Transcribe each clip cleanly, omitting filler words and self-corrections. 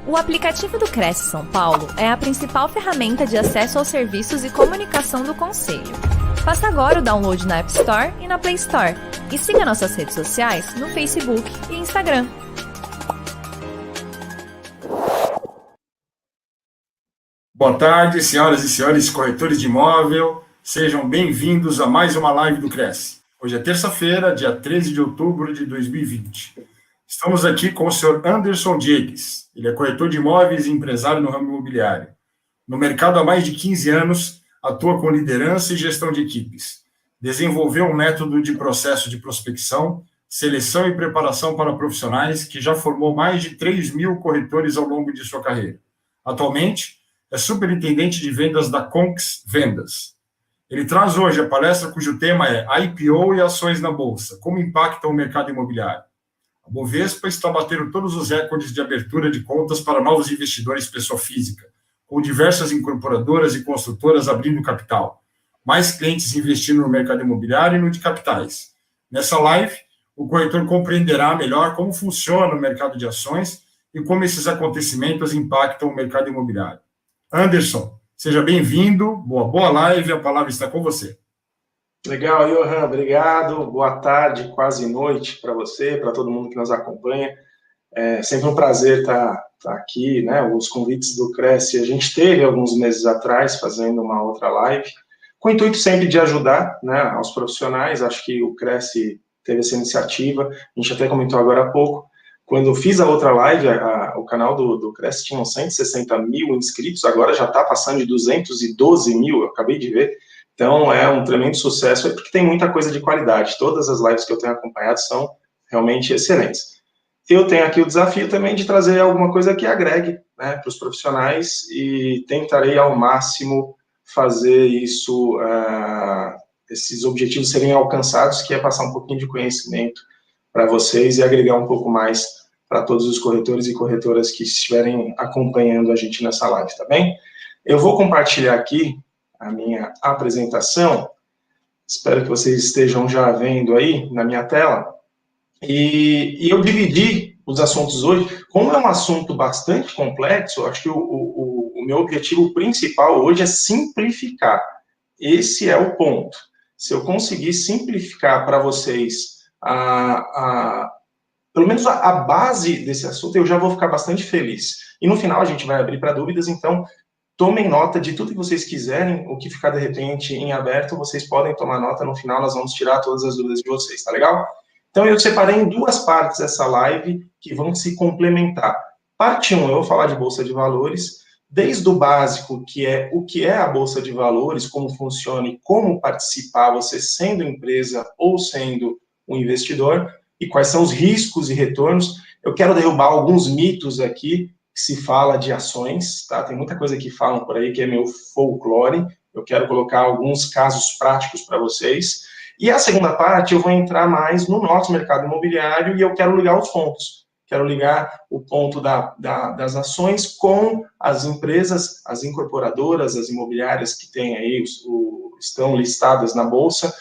O aplicativo do Cresce São Paulo é a principal ferramenta de acesso aos serviços e comunicação do Conselho. Faça agora o download na App Store e na Play Store. E siga nossas redes sociais no Facebook e Instagram. Boa tarde, senhoras e senhores corretores de imóvel. Sejam bem-vindos a mais uma live do Cresce. Hoje é terça-feira, dia 13 de outubro de 2020. Estamos aqui com o senhor Anderson Diegues. Ele é corretor de imóveis e empresário no ramo imobiliário. No mercado há mais de 15 anos, atua com liderança e gestão de equipes. Desenvolveu um método de processo de prospecção, seleção e preparação para profissionais que já formou mais de 3.000 corretores ao longo de sua carreira. Atualmente, é superintendente de vendas da Conx Vendas. Ele traz hoje a palestra cujo tema é IPO e ações na Bolsa, como impactam o mercado imobiliário. A Bovespa está batendo todos os recordes de abertura de contas para novos investidores pessoa física, com diversas incorporadoras e construtoras abrindo capital, mais clientes investindo no mercado imobiliário e no de capitais. Nessa live, o corretor compreenderá melhor como funciona o mercado de ações e como esses acontecimentos impactam o mercado imobiliário. Anderson, seja bem-vindo, boa live, a palavra está com você. Legal, Johan, obrigado, boa tarde, quase noite para você, para todo mundo que nos acompanha. É sempre um prazer estar aqui, né? Os convites do Cresce, a gente teve alguns meses atrás fazendo uma outra live, com o intuito sempre de ajudar, né, aos profissionais. Acho que o Cresce teve essa iniciativa, a gente até comentou agora há pouco. Quando eu fiz a outra live, o canal do Cresce tinha uns 160 mil inscritos, agora já está passando de 212 mil, eu acabei de ver. Então, é um tremendo sucesso, porque tem muita coisa de qualidade. Todas as lives que eu tenho acompanhado são realmente excelentes. Eu tenho aqui o desafio também de trazer alguma coisa que agregue, né, para os profissionais, e tentarei ao máximo fazer isso, esses objetivos serem alcançados, que é passar um pouquinho de conhecimento para vocês e agregar um pouco mais para todos os corretores e corretoras que estiverem acompanhando a gente nessa live, tá bem? Eu vou compartilhar aqui a minha apresentação, espero que vocês estejam já vendo aí na minha tela, e eu dividi os assuntos hoje. Como é um assunto bastante complexo, eu acho que o meu objetivo principal hoje é simplificar. Esse é o ponto. Se eu conseguir simplificar para vocês pelo menos a base desse assunto, eu já vou ficar bastante feliz. E no final a gente vai abrir para dúvidas, então tomem nota de tudo que vocês quiserem, o que ficar de repente em aberto, vocês podem tomar nota, no final nós vamos tirar todas as dúvidas de vocês, tá legal? Então eu separei em duas partes essa live que vão se complementar. Parte 1, eu vou falar de Bolsa de Valores, desde o básico, que é o que é a Bolsa de Valores, como funciona e como participar, você sendo empresa ou sendo um investidor, e quais são os riscos e retornos. Eu quero derrubar alguns mitos aqui, que se fala de ações, tá? Tem muita coisa que falam por aí que é meu folclore. Eu quero colocar alguns casos práticos para vocês. E a segunda parte eu vou entrar mais no nosso mercado imobiliário e eu quero ligar os pontos. Quero ligar o ponto das ações com as empresas, as incorporadoras, as imobiliárias que têm aí, estão listadas na Bolsa,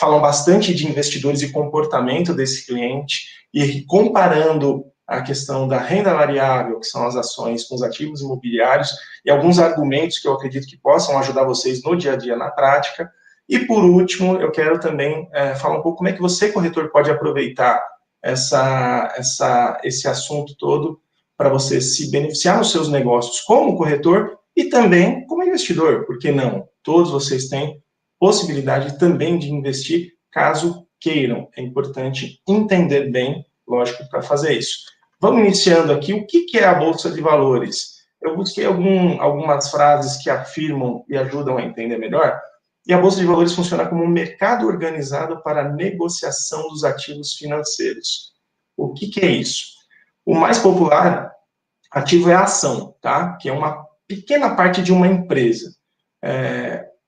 falam bastante de investidores e comportamento desse cliente, e comparando a questão da renda variável, que são as ações, com os ativos imobiliários, e alguns argumentos que eu acredito que possam ajudar vocês no dia a dia, na prática. E, por último, eu quero também falar um pouco como é que você, corretor, pode aproveitar esse assunto todo para você se beneficiar nos seus negócios como corretor e também como investidor, por que não? Todos vocês têm possibilidade também de investir, caso queiram. É importante entender bem, lógico, para fazer isso. Vamos iniciando aqui. O que é a Bolsa de Valores? Eu busquei algumas frases que afirmam e ajudam a entender melhor. E a Bolsa de Valores funciona como um mercado organizado para a negociação dos ativos financeiros. O que é isso? O mais popular ativo é a ação, tá? Que é uma pequena parte de uma empresa.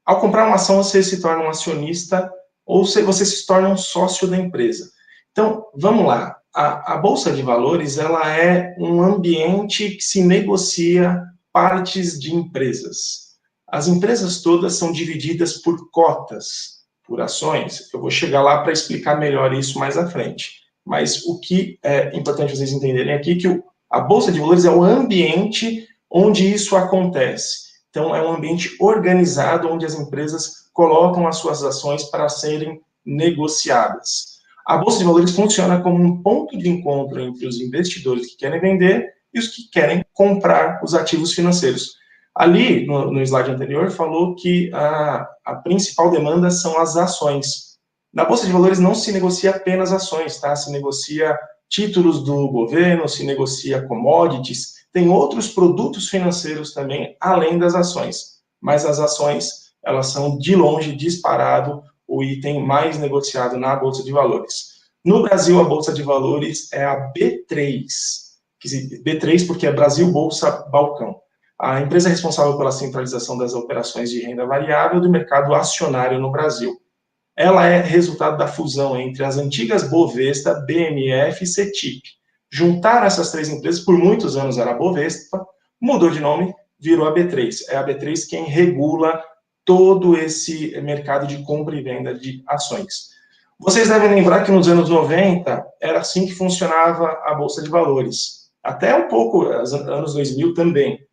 Ao comprar uma ação, você se torna um acionista ou você se torna um sócio da empresa. Então, vamos lá. A Bolsa de Valores, ela é um ambiente que se negocia partes de empresas. As empresas todas são divididas por cotas, por ações. Eu vou chegar lá para explicar melhor isso mais à frente. Mas o que é importante vocês entenderem aqui é que A Bolsa de Valores é o ambiente onde isso acontece. Então, é um ambiente organizado onde as empresas colocam as suas ações para serem negociadas. A Bolsa de Valores funciona como um ponto de encontro entre os investidores que querem vender e os que querem comprar os ativos financeiros. Ali, no slide anterior, falou que a principal demanda são as ações. Na Bolsa de Valores não se negocia apenas ações, tá? Se negocia títulos do governo, se negocia commodities, tem outros produtos financeiros também, além das ações. Mas as ações, elas são, de longe, disparado, o item mais negociado na Bolsa de Valores. No Brasil, a Bolsa de Valores é a B3. B3 porque é Brasil Bolsa Balcão. A empresa responsável pela centralização das operações de renda variável do mercado acionário no Brasil. Ela é resultado da fusão entre as antigas Bovespa, BMF e CETIP. Juntaram essas três empresas, por muitos anos era a Bovespa, mudou de nome, virou a B3. É a B3 quem regula todo esse mercado de compra e venda de ações. Vocês devem lembrar que nos anos 90 era assim que funcionava a Bolsa de Valores. Até um pouco, anos 2000 também.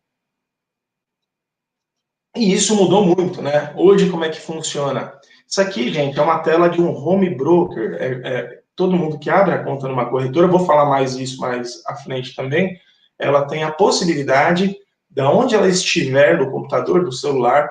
E isso mudou muito, né? Hoje, como é que funciona? Isso aqui, gente, é uma tela de um home broker. Todo mundo que abre a conta numa corretora, vou falar mais isso mais à frente também, ela tem a possibilidade, de onde ela estiver, do computador, do celular,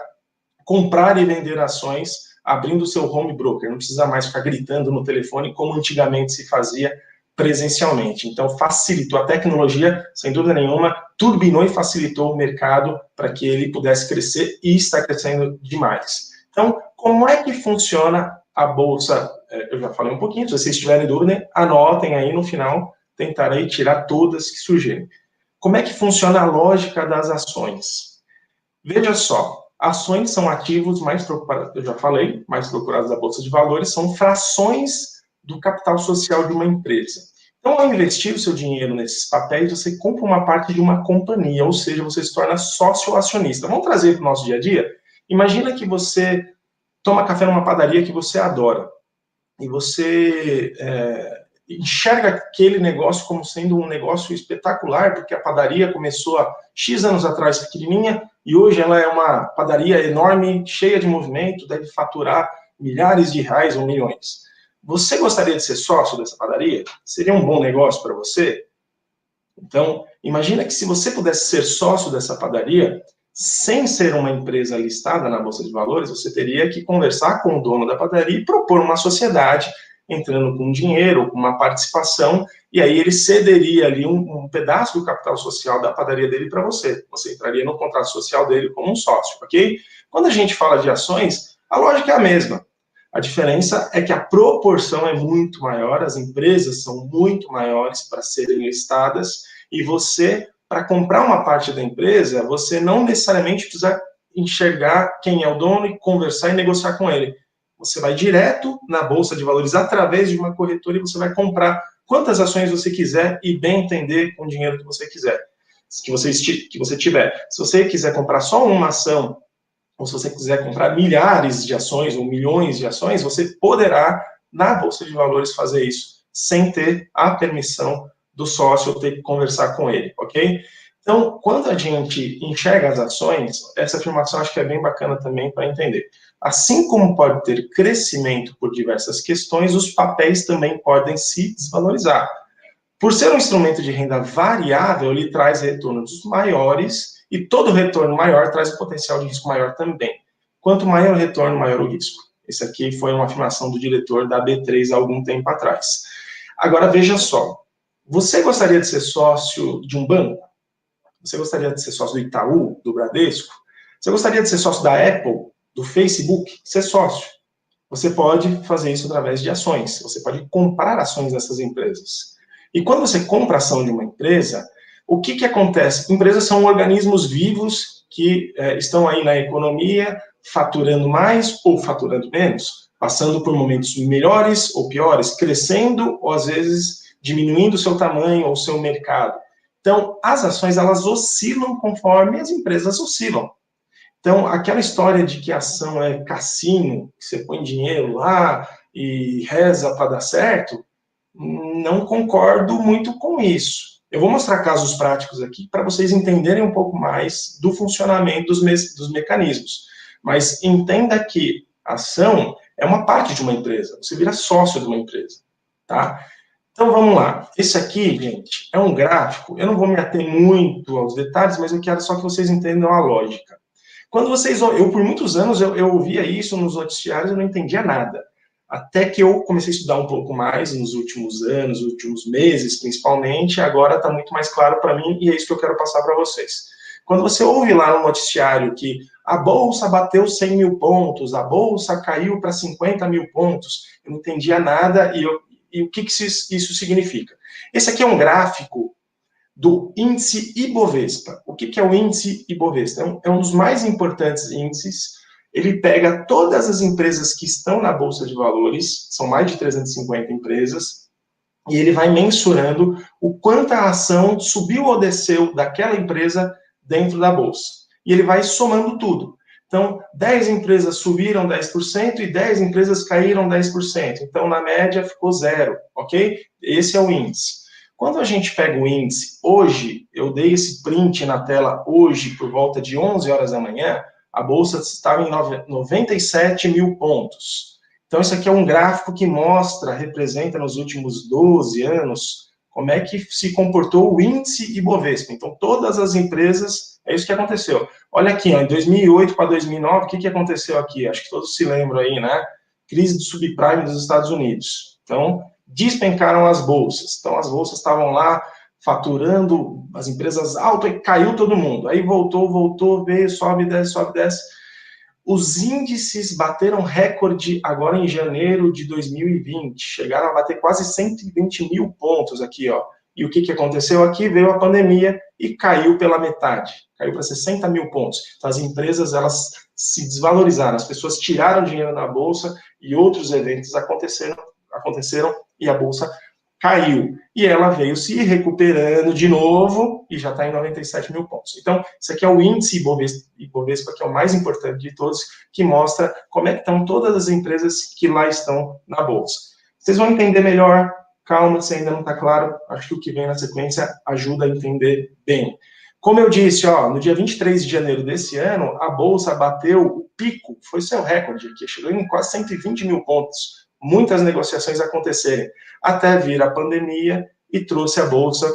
comprar e vender ações, abrindo o seu home broker. Não precisa mais ficar gritando no telefone, como antigamente se fazia presencialmente. Então, facilitou a tecnologia, sem dúvida nenhuma, turbinou e facilitou o mercado para que ele pudesse crescer e está crescendo demais. Então, como é que funciona a Bolsa? Eu já falei um pouquinho, se vocês tiverem dúvida, anotem aí no final, tentarei tirar todas que surgirem. Como é que funciona a lógica das ações? Veja só, ações são ativos mais procurados, eu já falei, mais procurados da Bolsa de Valores, são frações do capital social de uma empresa. Então, ao investir o seu dinheiro nesses papéis, você compra uma parte de uma companhia, ou seja, você se torna sócio acionista. Vamos trazer para o nosso dia a dia? Imagina que você toma café numa padaria que você adora, e você enxerga aquele negócio como sendo um negócio espetacular, porque a padaria começou há X anos atrás pequenininha, e hoje ela é uma padaria enorme, cheia de movimento, deve faturar milhares de reais ou milhões. Você gostaria de ser sócio dessa padaria? Seria um bom negócio para você? Então, imagina que se você pudesse ser sócio dessa padaria, sem ser uma empresa listada na Bolsa de Valores, você teria que conversar com o dono da padaria e propor uma sociedade, entrando com dinheiro, com uma participação, e aí ele cederia ali um pedaço do capital social da padaria dele para você. Você entraria no contrato social dele como um sócio, ok? Quando a gente fala de ações, a lógica é a mesma. A diferença é que a proporção é muito maior, as empresas são muito maiores para serem listadas, e você, para comprar uma parte da empresa, você não necessariamente precisa enxergar quem é o dono e conversar e negociar com ele. Você vai direto na Bolsa de Valores através de uma corretora e você vai comprar quantas ações você quiser e bem entender com o dinheiro que você quiser, que você tiver. Se você quiser comprar só uma ação, ou se você quiser comprar milhares de ações ou milhões de ações, você poderá, na Bolsa de Valores, fazer isso, sem ter a permissão do sócio ou ter que conversar com ele, ok? Então, quando a gente enxerga as ações, essa afirmação acho que é bem bacana também para entender. Assim como pode ter crescimento por diversas questões, os papéis também podem se desvalorizar. Por ser um instrumento de renda variável, ele traz retornos maiores, e todo retorno maior traz um potencial de risco maior também. Quanto maior o retorno, maior o risco. Esse aqui foi uma afirmação do diretor da B3 há algum tempo atrás. Agora, veja só. Você gostaria de ser sócio de um banco? Você gostaria de ser sócio do Itaú, do Bradesco? Você gostaria de ser sócio da Apple, do Facebook? Ser sócio. Você pode fazer isso através de ações. Você pode comprar ações dessas empresas. E quando você compra ação de uma empresa, o que acontece? Empresas são organismos vivos que estão aí na economia, faturando mais ou faturando menos, passando por momentos melhores ou piores, crescendo ou, às vezes, diminuindo o seu tamanho ou o seu mercado. Então, as ações, elas oscilam conforme as empresas oscilam. Então, aquela história de que a ação é cassino, que você põe dinheiro lá e reza para dar certo, não concordo muito com isso. Eu vou mostrar casos práticos aqui para vocês entenderem um pouco mais do funcionamento dos mecanismos. Mas entenda que a ação é uma parte de uma empresa, você vira sócio de uma empresa, tá? Então vamos lá. Esse aqui, gente, é um gráfico. Eu não vou me ater muito aos detalhes, mas eu quero só que vocês entendam a lógica. Quando vocês... Eu, por muitos anos, eu ouvia isso nos noticiários, eu não entendia nada. Até que eu comecei a estudar um pouco mais nos últimos anos, nos últimos meses, principalmente, agora está muito mais claro para mim e é isso que eu quero passar para vocês. Quando você ouve lá no noticiário que a Bolsa bateu 100 mil pontos, a Bolsa caiu para 50 mil pontos, eu não entendia nada e o que isso significa? Esse aqui é um gráfico do índice Ibovespa. O que é o índice Ibovespa? É um dos mais importantes índices. Ele pega todas as empresas que estão na Bolsa de Valores, são mais de 350 empresas, e ele vai mensurando o quanto a ação subiu ou desceu daquela empresa dentro da Bolsa. E ele vai somando tudo. Então, 10 empresas subiram 10% e 10 empresas caíram 10%. Então, na média, ficou zero, ok? Esse é o índice. Quando a gente pega o índice hoje, eu dei esse print na tela hoje, por volta de 11 horas da manhã, a Bolsa estava em 97 mil pontos. Então, isso aqui é um gráfico que mostra, representa nos últimos 12 anos, como é que se comportou o índice Ibovespa. Então, todas as empresas, é isso que aconteceu. Olha aqui, ó, em 2008 para 2009, o que aconteceu aqui? Acho que todos se lembram aí, né? Crise do subprime dos Estados Unidos. Então, despencaram as bolsas. Então, as bolsas estavam lá faturando, as empresas alto e caiu todo mundo. Aí voltou, veio, sobe, desce. Os índices bateram recorde agora em janeiro de 2020. Chegaram a bater quase 120 mil pontos aqui, ó. E o que aconteceu aqui? Veio a pandemia e caiu pela metade. Caiu para 60 mil pontos. Então, as empresas, elas se desvalorizaram. As pessoas tiraram dinheiro da bolsa e outros eventos aconteceram e a bolsa caiu. E ela veio se recuperando de novo e já está em 97 mil pontos. Então, isso aqui é o índice Ibovespa, que é o mais importante de todos, que mostra como é que estão todas as empresas que lá estão na bolsa. Vocês vão entender melhor. Calma, se ainda não está claro, acho que o que vem na sequência ajuda a entender bem. Como eu disse, ó, no dia 23 de janeiro desse ano, a Bolsa bateu o pico, foi seu recorde aqui, chegou em quase 120 mil pontos. Muitas negociações acontecerem, até vir a pandemia e trouxe a Bolsa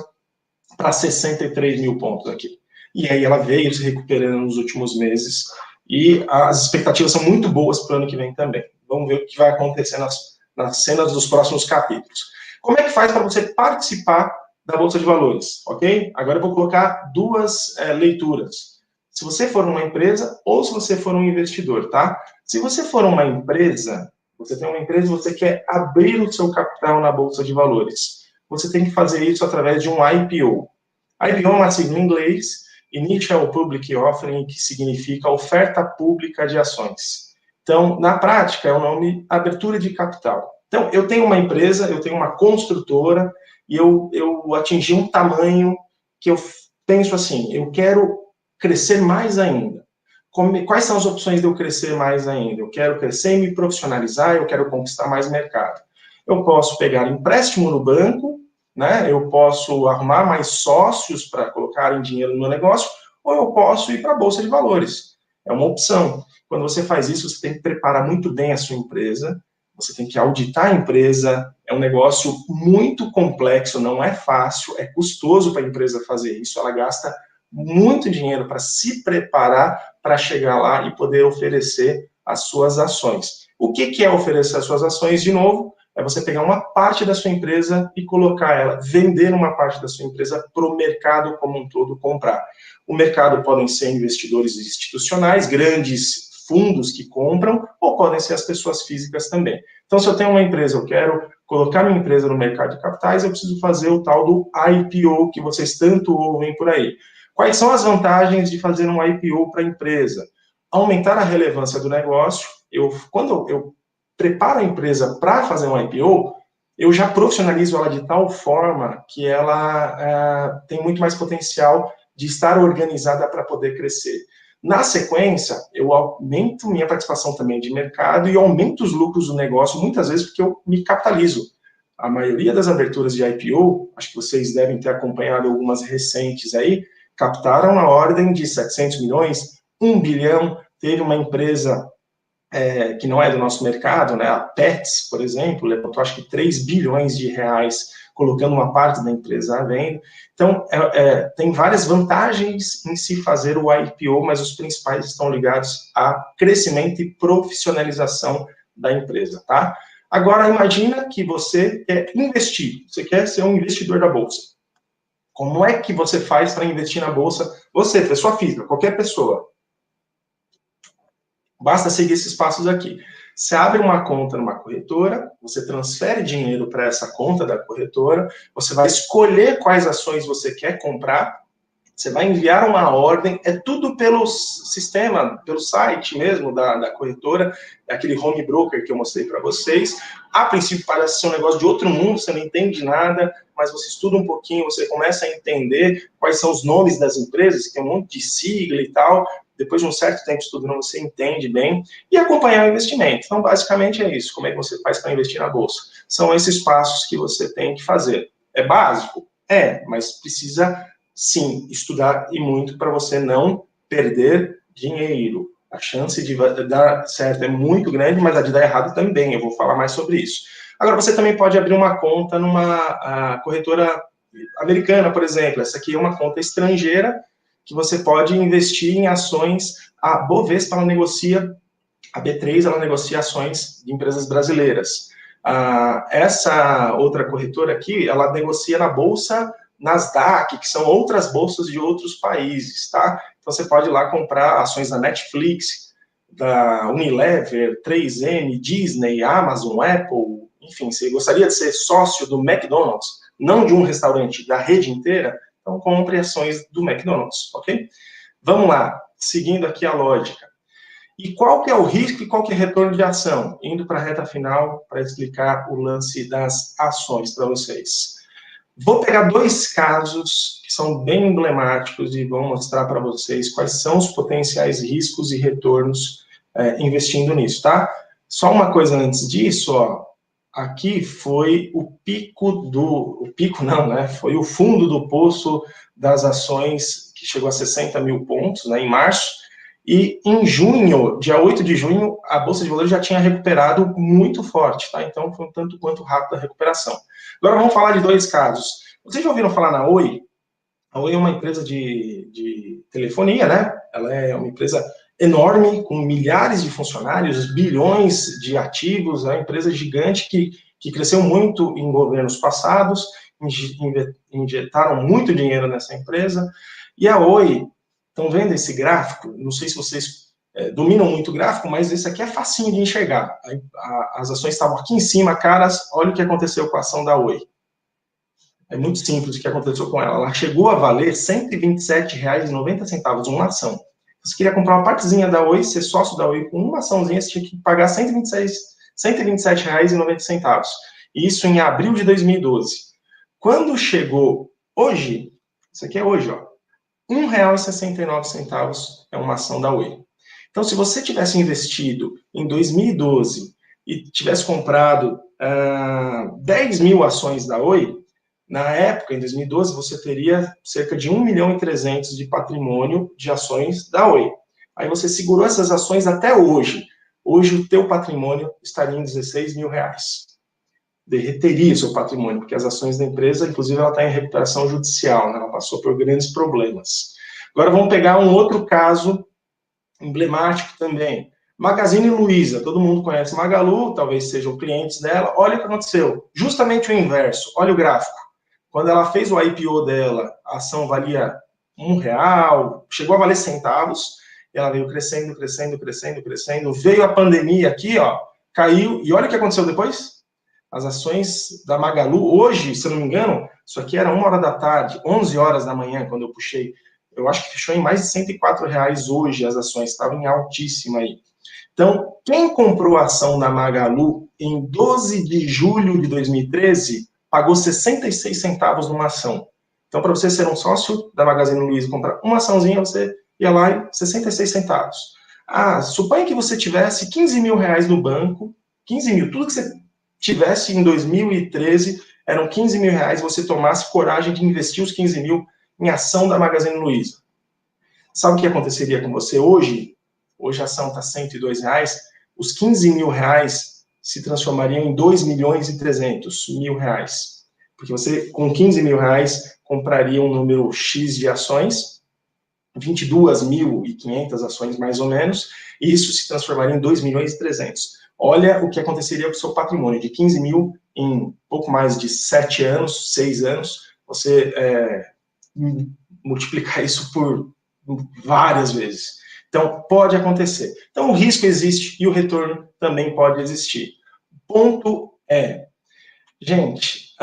para 63 mil pontos aqui. E aí ela veio se recuperando nos últimos meses e as expectativas são muito boas para o ano que vem também. Vamos ver o que vai acontecer nas cenas dos próximos capítulos. Como é que faz para você participar da Bolsa de Valores, ok? Agora eu vou colocar duas leituras. Se você for uma empresa ou se você for um investidor, tá? Se você for uma empresa, você tem uma empresa e você quer abrir o seu capital na Bolsa de Valores. Você tem que fazer isso através de um IPO. IPO é uma sigla em inglês, Initial Public Offering, que significa oferta pública de ações. Então, na prática, é o nome abertura de capital. Então, eu tenho uma empresa, eu tenho uma construtora, e eu atingi um tamanho que eu penso assim, eu quero crescer mais ainda. Quais são as opções de eu crescer mais ainda? Eu quero crescer e me profissionalizar, eu quero conquistar mais mercado. Eu posso pegar empréstimo no banco, né? Eu posso arrumar mais sócios para colocarem dinheiro no meu negócio, ou eu posso ir para a Bolsa de Valores. É uma opção. Quando você faz isso, você tem que preparar muito bem a sua empresa, você tem que auditar a empresa, é um negócio muito complexo, não é fácil, é custoso para a empresa fazer isso, ela gasta muito dinheiro para se preparar para chegar lá e poder oferecer as suas ações. O que é oferecer as suas ações? De novo, é você pegar uma parte da sua empresa e colocar ela, vender uma parte da sua empresa para o mercado como um todo comprar. O mercado podem ser investidores institucionais, grandes fundos que compram, ou podem ser as pessoas físicas também. Então, se eu tenho uma empresa, eu quero colocar minha empresa no mercado de capitais, eu preciso fazer o tal do IPO, que vocês tanto ouvem por aí. Quais são as vantagens de fazer um IPO para a empresa? Aumentar a relevância do negócio. Quando eu preparo a empresa para fazer um IPO, eu já profissionalizo ela de tal forma que ela tem muito mais potencial de estar organizada para poder crescer. Na sequência, eu aumento minha participação também de mercado e aumento os lucros do negócio, muitas vezes porque eu me capitalizo. a maioria das aberturas de IPO, acho que vocês devem ter acompanhado algumas recentes aí, captaram a ordem de 700 milhões, 1 bilhão, teve uma empresa que não é do nosso mercado, né, a Pets, por exemplo, levantou acho que 3 bilhões de reais, colocando uma parte da empresa à venda. Então, tem várias vantagens em se fazer o IPO, mas os principais estão ligados a crescimento e profissionalização da empresa, tá? Agora, imagina que você quer investir, você quer ser um investidor da Bolsa. Como é que você faz para investir na Bolsa? Você, pessoa física, qualquer pessoa. Basta seguir esses passos aqui. Você abre uma conta numa corretora, você transfere dinheiro para essa conta da corretora, você vai escolher quais ações você quer comprar, você vai enviar uma ordem, é tudo pelo sistema, pelo site mesmo da corretora, aquele home broker que eu mostrei para vocês. A princípio parece ser um negócio de outro mundo, você não entende nada, mas você estuda um pouquinho, você começa a entender quais são os nomes das empresas, que tem um monte de sigla e tal. Depois de um certo tempo estudando, você entende bem, e acompanhar o investimento. Então, basicamente é isso. Como é que você faz para investir na Bolsa? São esses passos que você tem que fazer. É básico? É, mas precisa, sim, estudar e muito para você não perder dinheiro. A chance de dar certo é muito grande, mas a de dar errado também. Eu vou falar mais sobre isso. Agora, você também pode abrir uma conta numa corretora americana, por exemplo. Essa aqui é uma conta estrangeira, que você pode investir em ações. A Bovespa, ela negocia, a B3, ela negocia ações de empresas brasileiras. Essa outra corretora aqui, ela negocia na Bolsa Nasdaq, que são outras bolsas de outros países, tá? Então, você pode ir lá comprar ações da Netflix, da Unilever, 3M, Disney, Amazon, Apple, enfim, você gostaria de ser sócio do McDonald's, não de um restaurante, da rede inteira, então compre ações do McDonald's, ok? Vamos lá, seguindo aqui a lógica. E qual que é o risco e qual que é o retorno de ação? Indo para a reta final para explicar o lance das ações para vocês. Vou pegar 2 casos que são bem emblemáticos e vou mostrar para vocês quais são os potenciais riscos e retornos investindo nisso, tá? Só uma coisa antes disso, ó. Aqui foi o foi o fundo do poço das ações, que chegou a 60 mil pontos, né, em março, e em junho, dia 8 de junho, a Bolsa de Valores já tinha recuperado muito forte, tá? Então, foi um tanto quanto rápido a recuperação. Agora, vamos falar de 2 casos. Vocês já ouviram falar na Oi? A Oi é uma empresa de telefonia, né? Ela é uma empresa enorme, com milhares de funcionários, bilhões de ativos, é uma empresa gigante que cresceu muito em governos passados, injetaram muito dinheiro nessa empresa, e a Oi, estão vendo esse gráfico? Não sei se vocês dominam muito o gráfico, mas esse aqui é facinho de enxergar. As ações estavam aqui em cima, caras, olha o que aconteceu com a ação da Oi. É muito simples o que aconteceu com ela. Ela chegou a valer R$ 127,90 uma ação. Você queria comprar uma partezinha da Oi, ser sócio da Oi com uma açãozinha, você tinha que pagar R$ 127,90. Isso em abril de 2012. Quando chegou hoje, isso aqui é hoje, ó, R$ 1,69 é uma ação da Oi. Então, se você tivesse investido em 2012 e tivesse comprado 10 mil ações da Oi, na época, em 2012, você teria cerca de 1.300.000 de patrimônio de ações da Oi. Aí você segurou essas ações até hoje. Hoje o teu patrimônio estaria em R$16 mil. Derreteria o seu patrimônio, porque as ações da empresa, inclusive, ela está em recuperação judicial, né? Ela passou por grandes problemas. Agora vamos pegar um outro caso emblemático também. Magazine Luiza, todo mundo conhece Magalu, talvez sejam clientes dela. Olha o que aconteceu, justamente o inverso, olha o gráfico. Quando ela fez o IPO dela, a ação valia R$1, chegou a valer centavos, e ela veio crescendo, crescendo, crescendo, crescendo. Veio a pandemia aqui, ó, caiu, e olha o que aconteceu depois. As ações da Magalu, hoje, se eu não me engano, isso aqui era 1h da tarde, 11 horas da manhã, quando eu puxei. Eu acho que fechou em mais de R$104 hoje, as ações estavam em altíssima aí. Então, quem comprou a ação da Magalu em 12 de julho de 2013, pagou 66 centavos numa ação. Então, para você ser um sócio da Magazine Luiza e comprar uma açãozinha, você ia lá e 66 centavos. Suponha que você tivesse 15 mil reais no banco, 15 mil, tudo que você tivesse em 2013, eram 15 mil reais, você tomasse coragem de investir os 15 mil em ação da Magazine Luiza. Sabe o que aconteceria com você hoje? Hoje a ação está R$102, os 15 mil reais se transformariam em 2.300.000 reais. Porque você, com 15 mil reais, compraria um número X de ações, 22.500 ações mais ou menos, e isso se transformaria em 2.300.000. Olha o que aconteceria com o seu patrimônio, de 15 mil em pouco mais de 7 anos, 6 anos, você multiplicar isso por várias vezes. Então, pode acontecer. Então, o risco existe e o retorno também pode existir. O ponto é, gente,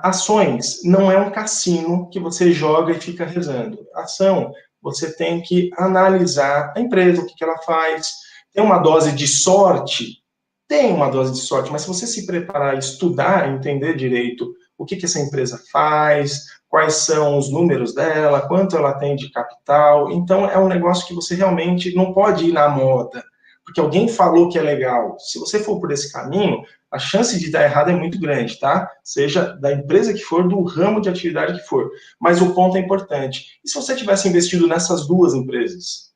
ações não é um cassino que você joga e fica rezando. Ação, você tem que analisar a empresa, o que ela faz. Tem uma dose de sorte? Tem uma dose de sorte, mas se você se preparar, estudar, entender direito o que essa empresa faz, quais são os números dela, quanto ela tem de capital, então é um negócio que você realmente não pode ir na moda, porque alguém falou que é legal. Se você for por esse caminho, a chance de dar errado é muito grande, tá? Seja da empresa que for, do ramo de atividade que for. Mas o ponto é importante. E se você tivesse investido nessas duas empresas?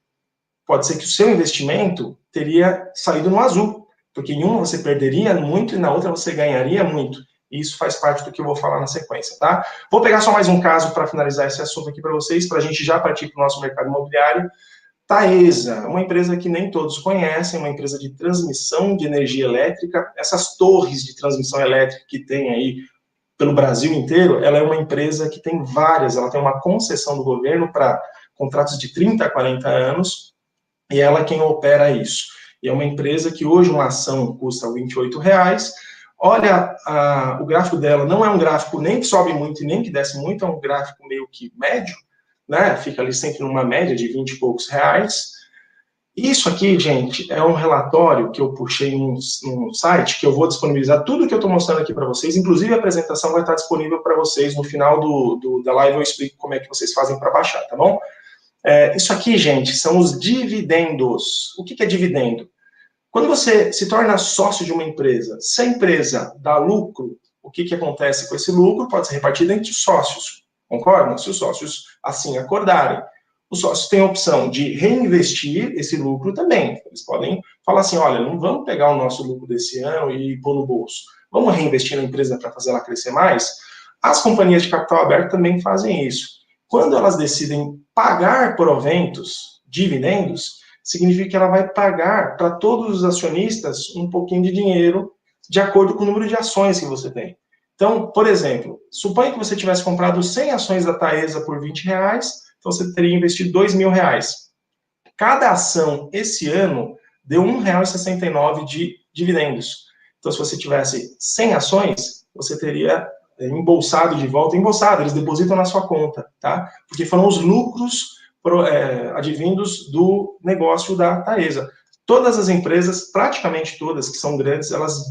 Pode ser que o seu investimento teria saído no azul, porque em uma você perderia muito e na outra você ganharia muito. E isso faz parte do que eu vou falar na sequência, tá? Vou pegar só mais um caso para finalizar esse assunto aqui para vocês, para a gente já partir para o nosso mercado imobiliário. Taesa, uma empresa que nem todos conhecem, uma empresa de transmissão de energia elétrica. Essas torres de transmissão elétrica que tem aí pelo Brasil inteiro, ela é uma empresa que tem várias, ela tem uma concessão do governo para contratos de 30 a 40 anos, e ela é quem opera isso. E é uma empresa que hoje uma ação custa R$28. Olha, o gráfico dela não é um gráfico nem que sobe muito e nem que desce muito, é um gráfico meio que médio, né? Fica ali sempre numa média de 20 e poucos reais. Isso aqui, gente, é um relatório que eu puxei num site, que eu vou disponibilizar tudo que eu estou mostrando aqui para vocês, inclusive a apresentação vai estar disponível para vocês no final da live, eu explico como é que vocês fazem para baixar, tá bom? Isso aqui, gente, são os dividendos. O que é dividendo? Quando você se torna sócio de uma empresa, se a empresa dá lucro, o que acontece com esse lucro? Pode ser repartido entre os sócios, concordam? Se os sócios assim acordarem. Os sócios têm a opção de reinvestir esse lucro também. Eles podem falar assim, olha, não vamos pegar o nosso lucro desse ano e pôr no bolso. Vamos reinvestir na empresa para fazer ela crescer mais? As companhias de capital aberto também fazem isso. Quando elas decidem pagar proventos, dividendos, significa que ela vai pagar para todos os acionistas um pouquinho de dinheiro de acordo com o número de ações que você tem. Então, por exemplo, suponha que você tivesse comprado 100 ações da Taesa por R$20, então você teria investido R$2.000. Cada ação esse ano deu R$1,69 de dividendos. Então, se você tivesse 100 ações, você teria embolsado de volta, eles depositam na sua conta, tá? Porque foram os lucros advindos do negócio da Taesa. Todas as empresas, praticamente todas que são grandes, elas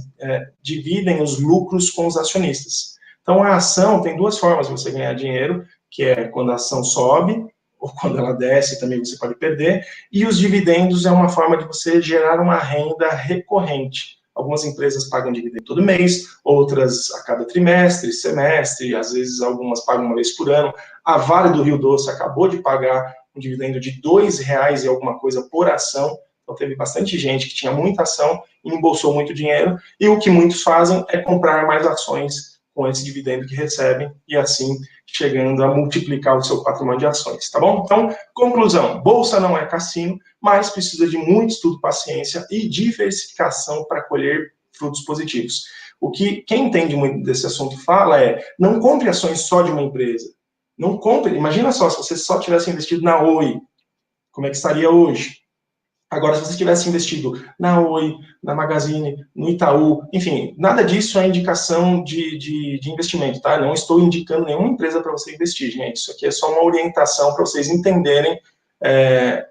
dividem os lucros com os acionistas. Então, a ação tem duas formas de você ganhar dinheiro, que é quando a ação sobe, ou quando ela desce, também você pode perder, e os dividendos é uma forma de você gerar uma renda recorrente. Algumas empresas pagam dividendo todo mês, outras a cada trimestre, semestre, às vezes algumas pagam uma vez por ano. A Vale do Rio Doce acabou de pagar um dividendo de R$2 e alguma coisa por ação. Então teve bastante gente que tinha muita ação e embolsou muito dinheiro. E o que muitos fazem é comprar mais ações com esse dividendo que recebem e assim chegando a multiplicar o seu patrimônio de ações, tá bom? Então, conclusão, bolsa não é cassino, mas precisa de muito estudo, paciência e diversificação para colher frutos positivos. O que quem entende muito desse assunto fala não compre ações só de uma empresa. Não compre, imagina só, se você só tivesse investido na Oi, como é que estaria hoje? Agora, se você tivesse investido na Oi, na Magazine, no Itaú, enfim, nada disso é indicação de investimento, tá? Não estou indicando nenhuma empresa para você investir, gente. Isso aqui é só uma orientação para vocês entenderem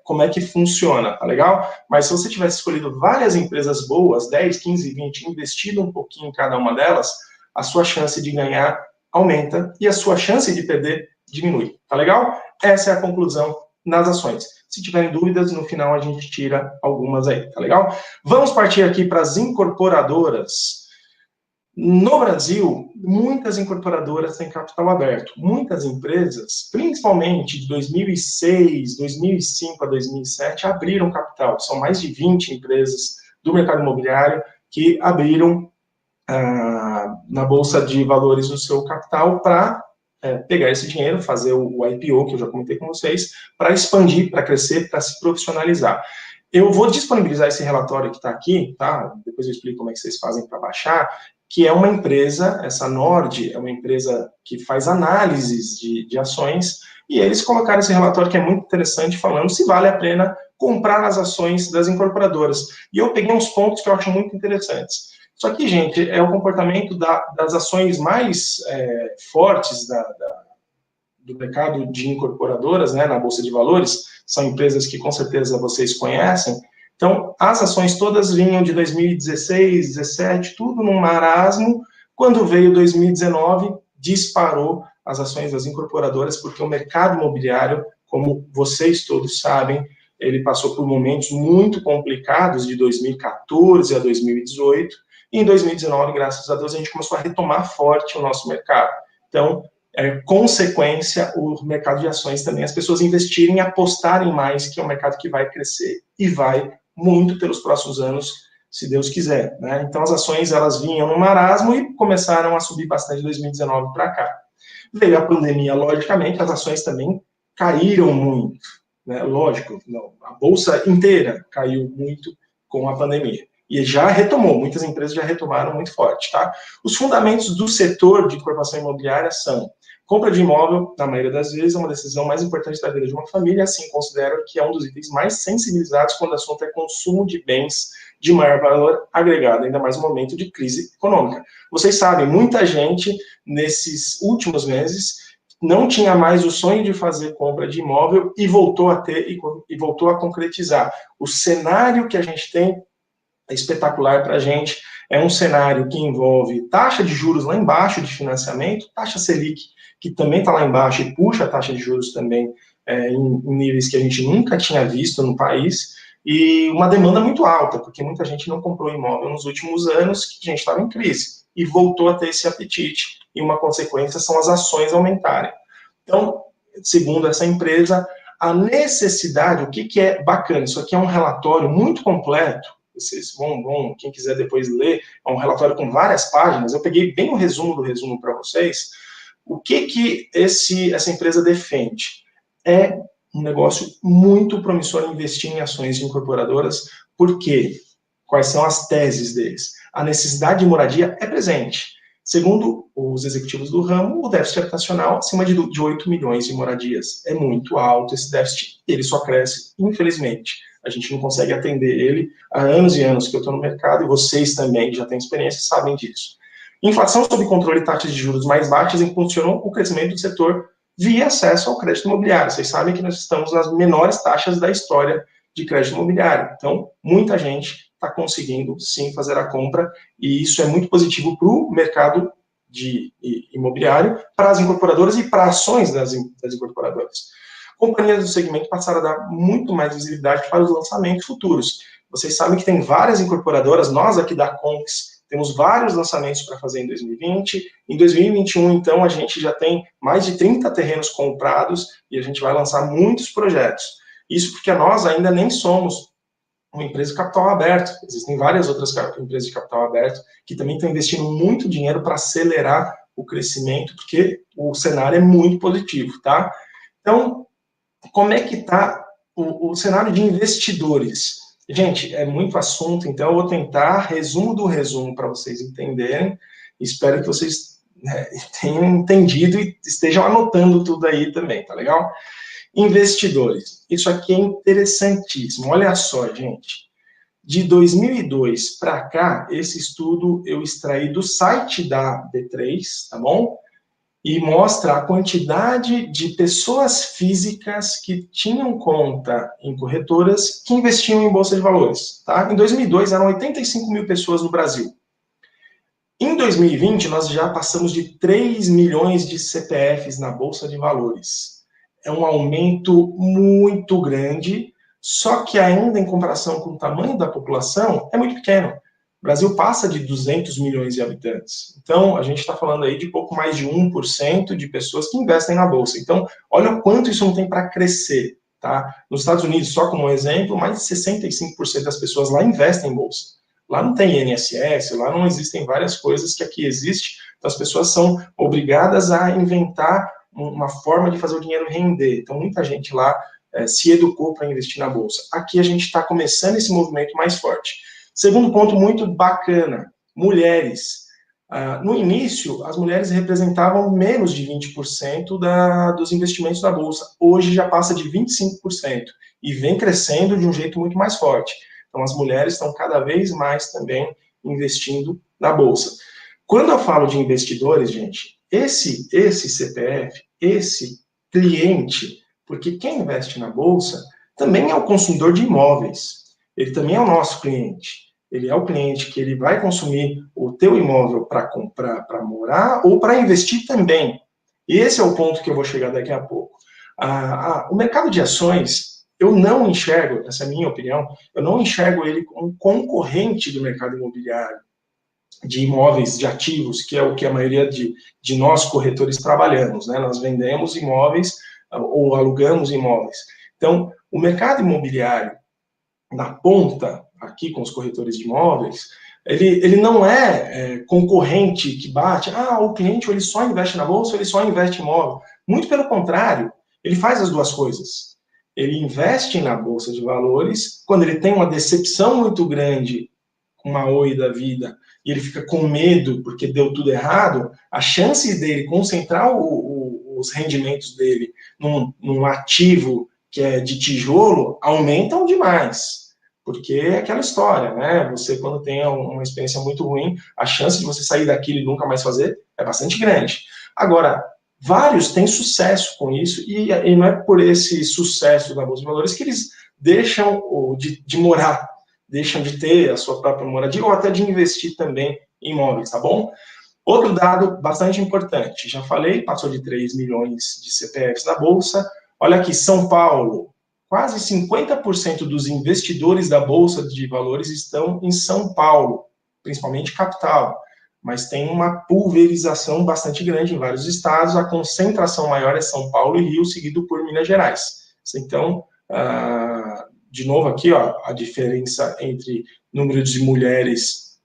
como é que funciona, tá legal? Mas se você tivesse escolhido várias empresas boas, 10, 15, 20, investido um pouquinho em cada uma delas, a sua chance de ganhar aumenta e a sua chance de perder diminui, tá legal? Essa é a conclusão nas ações. Se tiverem dúvidas, no final a gente tira algumas aí, tá legal? Vamos partir aqui para as incorporadoras. No Brasil, muitas incorporadoras têm capital aberto. Muitas empresas, principalmente de 2006, 2005 a 2007, abriram capital. São mais de 20 empresas do mercado imobiliário que abriram na Bolsa de Valores o seu capital para pegar esse dinheiro, fazer o IPO, que eu já comentei com vocês, para expandir, para crescer, para se profissionalizar. Eu vou disponibilizar esse relatório que está aqui, tá? Depois eu explico como é que vocês fazem para baixar, que é uma empresa, essa Nord, é uma empresa que faz análises de ações, e eles colocaram esse relatório que é muito interessante, falando se vale a pena comprar as ações das incorporadoras. E eu peguei uns pontos que eu acho muito interessantes. Isso aqui, gente, é o comportamento das ações mais fortes do mercado de incorporadoras, né, na Bolsa de Valores. São empresas que com certeza vocês conhecem. Então, as ações todas vinham de 2016, 2017, tudo num marasmo. Quando veio 2019, disparou as ações das incorporadoras, porque o mercado imobiliário, como vocês todos sabem, ele passou por momentos muito complicados de 2014 a 2018, e em 2019, graças a Deus, a gente começou a retomar forte o nosso mercado. Então, consequência, o mercado de ações também, as pessoas investirem e apostarem mais, que é um mercado que vai crescer e vai muito pelos próximos anos, se Deus quiser, né? Então, as ações, elas vinham no marasmo e começaram a subir bastante de 2019 para cá. Veio a pandemia, logicamente, as ações também caíram muito, né? Lógico, não, a bolsa inteira caiu muito com a pandemia. E já retomou, muitas empresas já retomaram muito forte, tá? Os fundamentos do setor de incorporação imobiliária são: compra de imóvel, na maioria das vezes, é uma decisão mais importante da vida de uma família, assim, considero que é um dos itens mais sensibilizados quando o assunto é consumo de bens de maior valor agregado, ainda mais no momento de crise econômica. Vocês sabem, muita gente, nesses últimos meses, não tinha mais o sonho de fazer compra de imóvel e voltou a ter e voltou a concretizar. O cenário que a gente tem é espetacular para a gente, é um cenário que envolve taxa de juros lá embaixo de financiamento, taxa Selic, que também está lá embaixo e puxa a taxa de juros também em níveis que a gente nunca tinha visto no país, e uma demanda muito alta, porque muita gente não comprou imóvel nos últimos anos, que a gente estava em crise, e voltou a ter esse apetite, e uma consequência são as ações aumentarem. Então, segundo essa empresa, a necessidade, o que é bacana, isso aqui é um relatório muito completo, vocês vão, quem quiser depois ler, é um relatório com várias páginas, eu peguei bem o resumo do resumo para vocês. O que essa empresa defende? É um negócio muito promissor investir em ações de incorporadoras, porque quais são as teses deles? A necessidade de moradia é presente. Segundo os executivos do ramo, o déficit habitacional acima de 8 milhões de moradias. É muito alto esse déficit, ele só cresce, infelizmente. A gente não consegue atender ele há anos e anos que eu estou no mercado, e vocês também já têm experiência, sabem disso. Inflação sob controle e taxas de juros mais baixas impulsionam o crescimento do setor via acesso ao crédito imobiliário. Vocês sabem que nós estamos nas menores taxas da história de crédito imobiliário. Então, muita gente está conseguindo, sim, fazer a compra, e isso é muito positivo para o mercado imobiliário, para as incorporadoras e para ações das incorporadoras. Companhias do segmento passaram a dar muito mais visibilidade para os lançamentos futuros. Vocês sabem que tem várias incorporadoras, nós aqui da Conx temos vários lançamentos para fazer em 2020. Em 2021, então, a gente já tem mais de 30 terrenos comprados e a gente vai lançar muitos projetos. Isso porque nós ainda nem somos uma empresa de capital aberto. Existem várias outras empresas de capital aberto que também estão investindo muito dinheiro para acelerar o crescimento, porque o cenário é muito positivo, tá? Então, como é que está o cenário de investidores? Gente, é muito assunto, então eu vou tentar resumo do resumo para vocês entenderem. Espero que vocês tenham entendido e estejam anotando tudo aí também, tá legal? Investidores, isso aqui é interessantíssimo. Olha só, gente. De 2002 para cá, esse estudo eu extraí do site da B3, tá bom? E mostra a quantidade de pessoas físicas que tinham conta em corretoras que investiam em bolsa de valores. Tá? Em 2002, eram 85 mil pessoas no Brasil. Em 2020, nós já passamos de 3 milhões de CPFs na bolsa de valores. É um aumento muito grande, só que ainda em comparação com o tamanho da população, é muito pequeno. Brasil passa de 200 milhões de habitantes. Então, a gente está falando aí de pouco mais de 1% de pessoas que investem na Bolsa. Então, olha o quanto isso não tem para crescer. Tá? Nos Estados Unidos, só como um exemplo, mais de 65% das pessoas lá investem em Bolsa. Lá não tem INSS, lá não existem várias coisas que aqui existe. Então, as pessoas são obrigadas a inventar uma forma de fazer o dinheiro render. Então, muita gente lá se educou para investir na Bolsa. Aqui a gente está começando esse movimento mais forte. Segundo ponto muito bacana, mulheres. No início, as mulheres representavam menos de 20% dos investimentos da Bolsa. Hoje já passa de 25% e vem crescendo de um jeito muito mais forte. Então, as mulheres estão cada vez mais também investindo na Bolsa. Quando eu falo de investidores, gente, esse CPF, esse cliente, porque quem investe na Bolsa também é o consumidor de imóveis. Ele também é o nosso cliente. Ele é o cliente que ele vai consumir o teu imóvel para comprar, para morar ou para investir também. E esse é o ponto que eu vou chegar daqui a pouco. O mercado de ações, eu não enxergo, essa é a minha opinião, eu não enxergo ele como um concorrente do mercado imobiliário, de imóveis, de ativos, que é o que a maioria de nós corretores trabalhamos, né? Nós vendemos imóveis ou alugamos imóveis. Então, o mercado imobiliário, na ponta, aqui com os corretores de imóveis, ele não é concorrente que bate, o cliente ele só investe na Bolsa ou ele só investe em imóvel. Muito pelo contrário, ele faz as duas coisas. Ele investe na Bolsa de Valores, quando ele tem uma decepção muito grande com uma Oi da vida, e ele fica com medo porque deu tudo errado, a chance dele concentrar os rendimentos dele num ativo que é de tijolo aumentam demais. Porque é aquela história, né? Você, quando tem uma experiência muito ruim, a chance de você sair daquilo e nunca mais fazer é bastante grande. Agora, vários têm sucesso com isso, e não é por esse sucesso da Bolsa de Valores que eles deixam de morar, deixam de ter a sua própria moradia, ou até de investir também em imóveis, tá bom? Outro dado bastante importante, já falei, passou de 3 milhões de CPFs na Bolsa. Olha aqui, São Paulo. Quase 50% dos investidores da Bolsa de Valores estão em São Paulo, principalmente capital, mas tem uma pulverização bastante grande em vários estados. A concentração maior é São Paulo e Rio, seguido por Minas Gerais. Então, de novo aqui, a diferença entre número de mulheres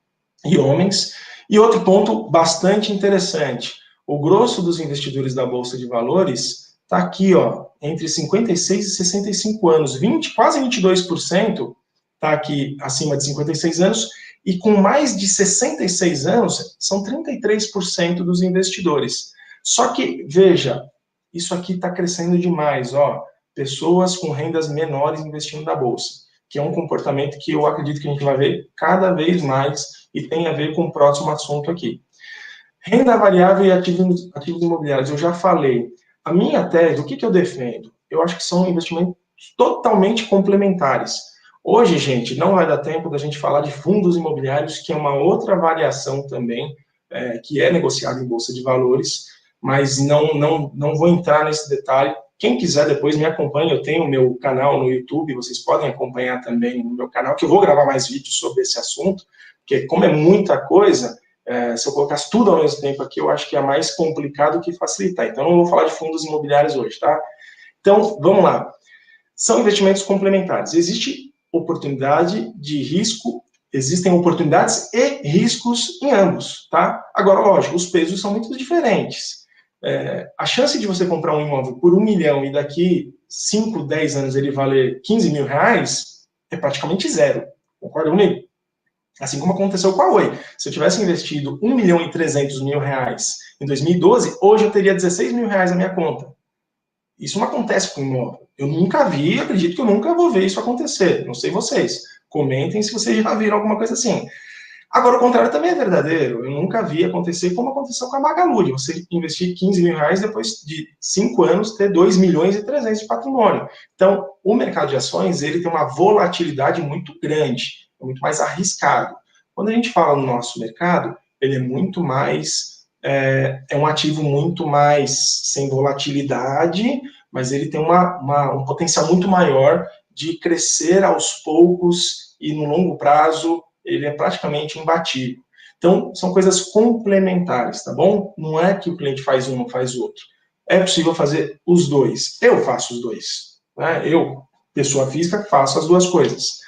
e homens. E outro ponto bastante interessante, o grosso dos investidores da Bolsa de Valores está aqui, entre 56 e 65 anos, quase 22% está aqui acima de 56 anos, e com mais de 66 anos, são 33% dos investidores. Só que, veja, isso aqui está crescendo demais, pessoas com rendas menores investindo na Bolsa, que é um comportamento que eu acredito que a gente vai ver cada vez mais, e tem a ver com o próximo assunto aqui. Renda variável e ativos imobiliários, eu já falei. A minha tese, o que eu defendo? Eu acho que são investimentos totalmente complementares. Hoje, gente, não vai dar tempo da gente falar de fundos imobiliários, que é uma outra variação também, que é negociada em Bolsa de Valores, mas não vou entrar nesse detalhe. Quem quiser depois me acompanha, eu tenho o meu canal no YouTube, vocês podem acompanhar também no meu canal, que eu vou gravar mais vídeos sobre esse assunto, porque como é muita coisa, se eu colocasse tudo ao mesmo tempo aqui, eu acho que é mais complicado que facilitar. Então, não vou falar de fundos imobiliários hoje, tá? Então, vamos lá. São investimentos complementares. Existe oportunidade de risco, existem oportunidades e riscos em ambos, tá? Agora, lógico, os pesos são muito diferentes. A chance de você comprar um imóvel por 1 milhão e daqui 5, 10 anos ele valer 15 mil reais é praticamente zero. Concorda comigo? Assim como aconteceu com a Oi. Se eu tivesse investido 1 milhão e 300 mil reais em 2012, hoje eu teria 16 mil reais na minha conta. Isso não acontece com imóvel. Eu nunca vi, acredito que eu nunca vou ver isso acontecer. Não sei vocês. Comentem se vocês já viram alguma coisa assim. Agora, o contrário também é verdadeiro. Eu nunca vi acontecer como aconteceu com a Magalu, de você investir 15 mil reais depois de 5 anos ter 2 milhões e 300 de patrimônio. Então, o mercado de ações, ele tem uma volatilidade muito grande, é muito mais arriscado. Quando a gente fala no nosso mercado, ele é muito mais, é um ativo muito mais sem volatilidade, mas ele tem um potencial muito maior de crescer aos poucos e no longo prazo ele é praticamente imbatível. Então, são coisas complementares, tá bom? Não é que o cliente faz um, não faz outro. É possível fazer os dois. Eu faço os dois. Né? Eu, pessoa física, faço as duas coisas.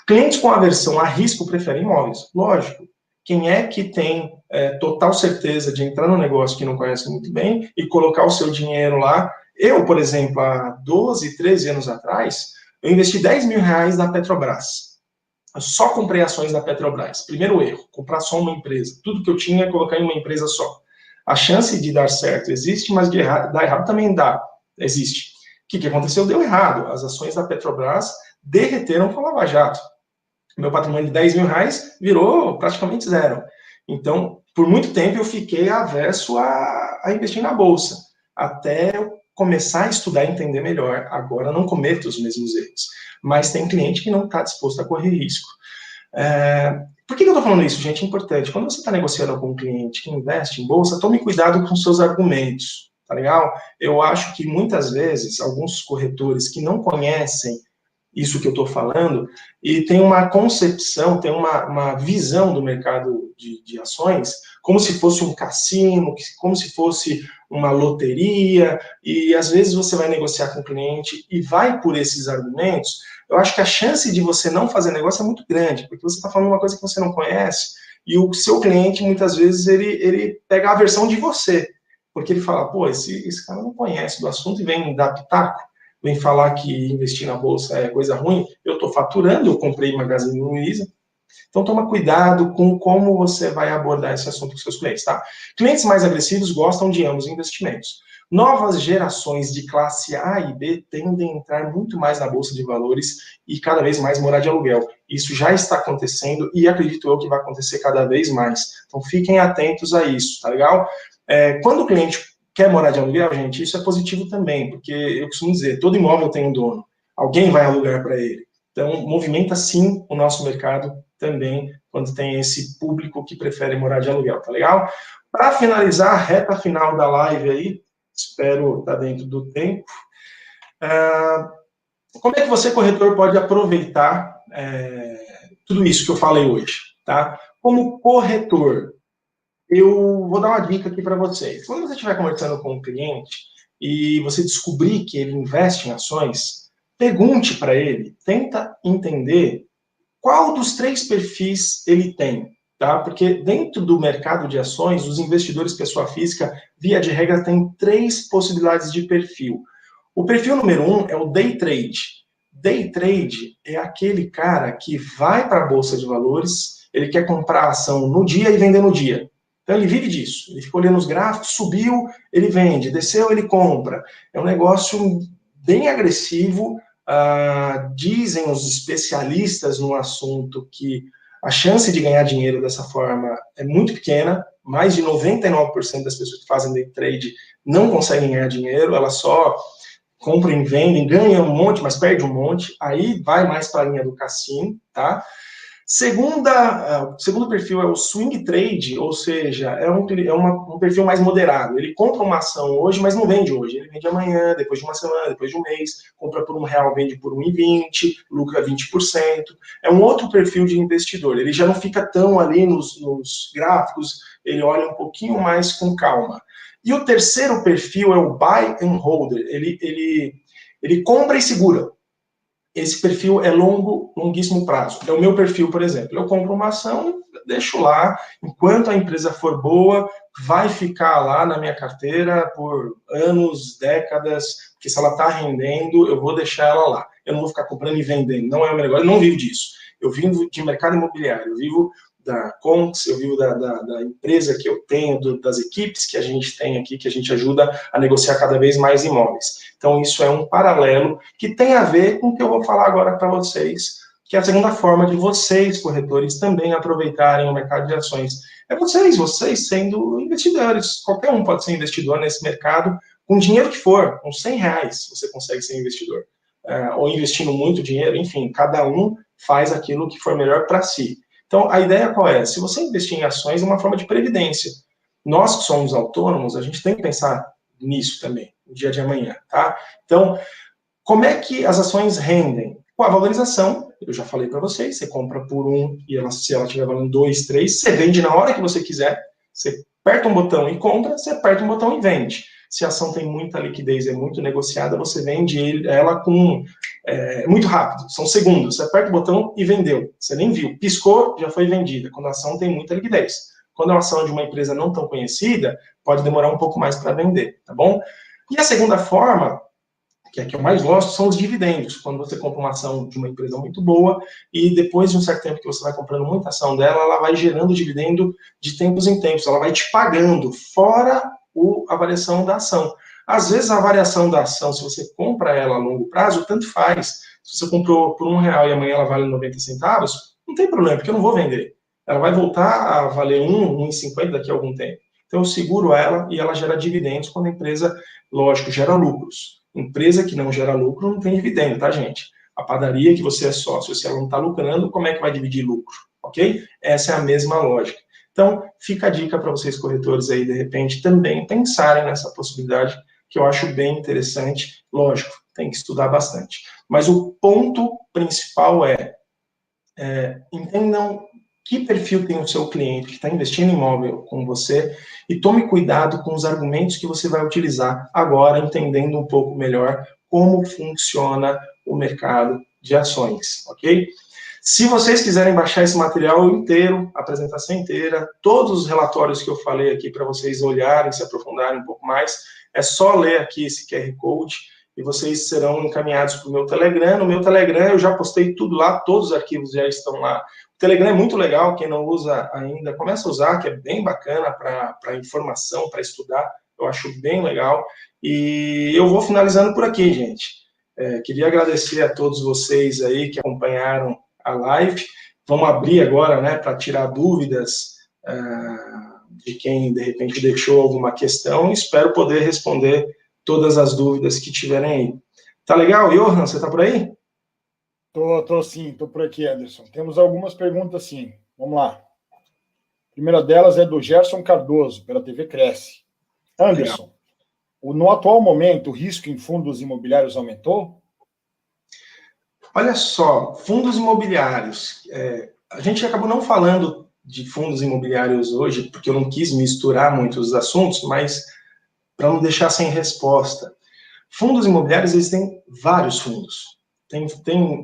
Clientes com aversão a risco preferem imóveis. Lógico. Quem é que tem total certeza de entrar no negócio que não conhece muito bem e colocar o seu dinheiro lá? Eu, por exemplo, há 12, 13 anos atrás, eu investi 10 mil reais na Petrobras. Eu só comprei ações da Petrobras. Primeiro erro, comprar só uma empresa. Tudo que eu tinha é colocar em uma empresa só. A chance de dar certo existe, mas de dar errado também existe. O que aconteceu? Deu errado. As ações da Petrobras derreteram com a Lava Jato. Meu patrimônio de 10 mil reais virou praticamente zero. Então, por muito tempo eu fiquei averso a investir na Bolsa, até eu começar a estudar e entender melhor. Agora não cometo os mesmos erros. Mas tem cliente que não está disposto a correr risco. Por que eu estou falando isso, gente? É importante. Quando você está negociando com um cliente que investe em bolsa, tome cuidado com seus argumentos, tá legal? Eu acho que muitas vezes, alguns corretores que não conhecem isso que eu estou falando, e tem uma concepção, tem uma visão do mercado de ações, como se fosse um cassino, como se fosse uma loteria, e às vezes você vai negociar com o cliente e vai por esses argumentos. Eu acho que a chance de você não fazer negócio é muito grande, porque você está falando uma coisa que você não conhece, e o seu cliente, muitas vezes, ele pega a versão de você, porque ele fala, pô, esse cara não conhece do assunto e vem dar pitaco, vem falar que investir na bolsa é coisa ruim. Eu estou faturando, eu comprei Magazine Luiza. Então, toma cuidado com como você vai abordar esse assunto com seus clientes, tá? Clientes mais agressivos gostam de ambos investimentos. Novas gerações de classe A e B tendem a entrar muito mais na Bolsa de Valores e cada vez mais morar de aluguel. Isso já está acontecendo e acredito eu que vai acontecer cada vez mais. Então, fiquem atentos a isso, tá legal? Quando o cliente quer morar de aluguel, gente, isso é positivo também, porque eu costumo dizer, todo imóvel tem um dono. Alguém vai alugar para ele. Então, movimenta sim o nosso mercado também, quando tem esse público que prefere morar de aluguel, tá legal? Para finalizar, a reta final da live aí, espero estar dentro do tempo. Como é que você, corretor, pode aproveitar tudo isso que eu falei hoje, tá? Como corretor, eu vou dar uma dica aqui para vocês. Quando você estiver conversando com um cliente e você descobrir que ele investe em ações, pergunte para ele, tenta entender qual dos 3 perfis ele tem, tá? Porque dentro do mercado de ações, os investidores pessoa física, via de regra, têm 3 possibilidades de perfil. O perfil número 1 é o day trade. Day trade é aquele cara que vai para a Bolsa de Valores, ele quer comprar a ação no dia e vender no dia. Então, ele vive disso. Ele fica olhando os gráficos, subiu, ele vende, desceu, ele compra. É um negócio bem agressivo. Dizem os especialistas no assunto que a chance de ganhar dinheiro dessa forma é muito pequena. Mais de 99% das pessoas que fazem day trade não conseguem ganhar dinheiro. Elas só compram e vendem, ganham um monte, mas perdem um monte. Aí vai mais para a linha do cassino, tá? Segundo perfil é o swing trade, ou seja, é um perfil mais moderado. Ele compra uma ação hoje, mas não vende hoje. Ele vende amanhã, depois de uma semana, depois de um mês, compra por R$1, vende por R$1,20, lucra 20%. É um outro perfil de investidor. Ele já não fica tão ali nos gráficos, ele olha um pouquinho mais com calma. E o terceiro perfil é o buy and holder. Ele compra e segura. Esse perfil é longuíssimo prazo. É o meu perfil, por exemplo. Eu compro uma ação, deixo lá, enquanto a empresa for boa, vai ficar lá na minha carteira por anos, décadas, porque se ela está rendendo, eu vou deixar ela lá. Eu não vou ficar comprando e vendendo, não é o meu negócio, eu não vivo disso. Eu vivo de mercado imobiliário, eu vivo da Conx, eu vivo da empresa que eu tenho, das equipes que a gente tem aqui, que a gente ajuda a negociar cada vez mais imóveis. Então, isso é um paralelo que tem a ver com o que eu vou falar agora para vocês, que é a segunda forma de vocês, corretores, também aproveitarem o mercado de ações. É vocês sendo investidores. Qualquer um pode ser investidor nesse mercado, com dinheiro que for, com R$100 você consegue ser investidor. Ou investindo muito dinheiro, enfim, cada um faz aquilo que for melhor para si. Então, a ideia qual é? Se você investir em ações, é uma forma de previdência. Nós que somos autônomos, a gente tem que pensar nisso também, no dia de amanhã, tá? Então, como é que as ações rendem? Com a valorização, eu já falei para vocês, você compra por 1 e se ela estiver valendo 2, 3, você vende na hora que você quiser, você aperta um botão e compra, você aperta um botão e vende. Se a ação tem muita liquidez, é muito negociada, você vende ela com muito rápido, são segundos, você aperta o botão e vendeu, você nem viu, piscou, já foi vendida, quando a ação tem muita liquidez. Quando é uma ação de uma empresa não tão conhecida, pode demorar um pouco mais para vender, tá bom? E a segunda forma, que é a que eu mais gosto, são os dividendos. Quando você compra uma ação de uma empresa muito boa e depois de um certo tempo que você vai comprando muita ação dela, ela vai gerando dividendo de tempos em tempos, ela vai te pagando, fora a variação da ação. Às vezes a variação da ação, se você compra ela a longo prazo, tanto faz. Se você comprou por R$1 e amanhã ela vale 90 centavos, não tem problema, porque eu não vou vender. Ela vai voltar a valer 1,50 daqui a algum tempo. Então eu seguro ela e ela gera dividendos quando a empresa, lógico, gera lucros. Empresa que não gera lucro não tem dividendo, tá, gente? A padaria que você é sócio, se ela não está lucrando, como é que vai dividir lucro? Ok? Essa é a mesma lógica. Então, fica a dica para vocês, corretores, aí, de repente, também pensarem nessa possibilidade, que eu acho bem interessante. Lógico, tem que estudar bastante. Mas o ponto principal entendam que perfil tem o seu cliente que está investindo em imóvel com você e tome cuidado com os argumentos que você vai utilizar agora, entendendo um pouco melhor como funciona o mercado de ações, ok? Se vocês quiserem baixar esse material inteiro, a apresentação inteira, todos os relatórios que eu falei aqui para vocês olharem, se aprofundarem um pouco mais, é só ler aqui esse QR Code e vocês serão encaminhados para o meu Telegram. No meu Telegram eu já postei tudo lá, todos os arquivos já estão lá. O Telegram é muito legal, quem não usa ainda, começa a usar, que é bem bacana para informação, para estudar, eu acho bem legal. E eu vou finalizando por aqui, gente. Queria agradecer a todos vocês aí que acompanharam a live. Vamos abrir agora, né, para tirar dúvidas de quem, de repente, deixou alguma questão. Espero poder responder todas as dúvidas que tiverem aí. Tá legal, Johan? Você tá por aí? Tô sim, tô por aqui, Anderson. Temos algumas perguntas, sim. Vamos lá. A primeira delas é do Gerson Cardoso, pela TV Cresce. Anderson, no atual momento, o risco em fundos imobiliários aumentou? Olha só, fundos imobiliários. A gente acabou não falando de fundos imobiliários hoje, porque eu não quis misturar muitos assuntos, mas para não deixar sem resposta. Fundos imobiliários, existem vários fundos. Tem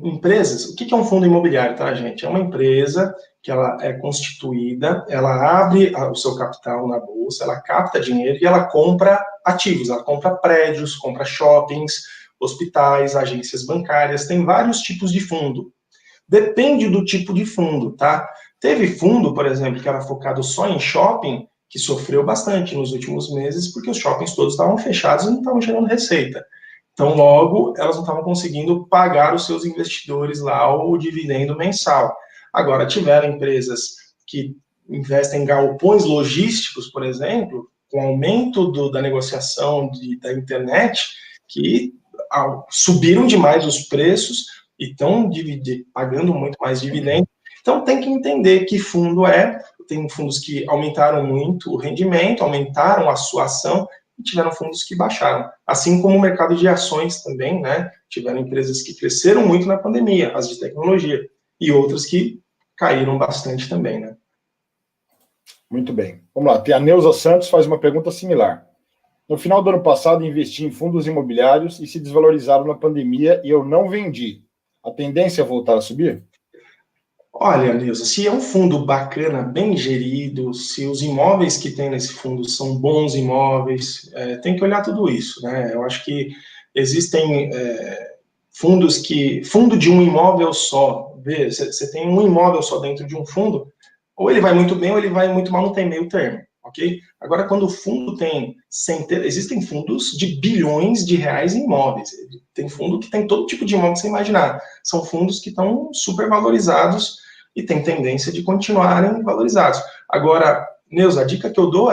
empresas. O que é um fundo imobiliário, tá, gente? É uma empresa que ela é constituída, ela abre o seu capital na bolsa, ela capta dinheiro e ela compra ativos, ela compra prédios, compra shoppings, hospitais, agências bancárias, tem vários tipos de fundo. Depende do tipo de fundo, tá? Teve fundo, por exemplo, que era focado só em shopping, que sofreu bastante nos últimos meses, porque os shoppings todos estavam fechados e não estavam gerando receita. Então, logo, elas não estavam conseguindo pagar os seus investidores lá o dividendo mensal. Agora, tiveram empresas que investem em galpões logísticos, por exemplo, com o aumento da negociação da internet, que subiram demais os preços e estão pagando muito mais dividendo. Então, tem que entender que fundo tem fundos que aumentaram muito o rendimento, aumentaram a sua ação, e tiveram fundos que baixaram. Assim como o mercado de ações também, né? Tiveram empresas que cresceram muito na pandemia, as de tecnologia, e outras que caíram bastante também, né? Muito bem. Vamos lá. A Neuza Santos faz uma pergunta similar. No final do ano passado, investi em fundos imobiliários e se desvalorizaram na pandemia e eu não vendi. A tendência é voltar a subir? Olha, Nilza, se é um fundo bacana, bem gerido, se os imóveis que tem nesse fundo são bons imóveis, tem que olhar tudo isso, né? Eu acho que existem fundos fundo de um imóvel só, você tem um imóvel só dentro de um fundo, ou ele vai muito bem ou ele vai muito mal, não tem meio termo, ok? Agora, quando o fundo tem existem fundos de bilhões de reais em imóveis, tem fundo que tem todo tipo de imóvel que você imaginar, são fundos que estão super valorizados e tem tendência de continuarem valorizados. Agora, Neuza, a dica que eu dou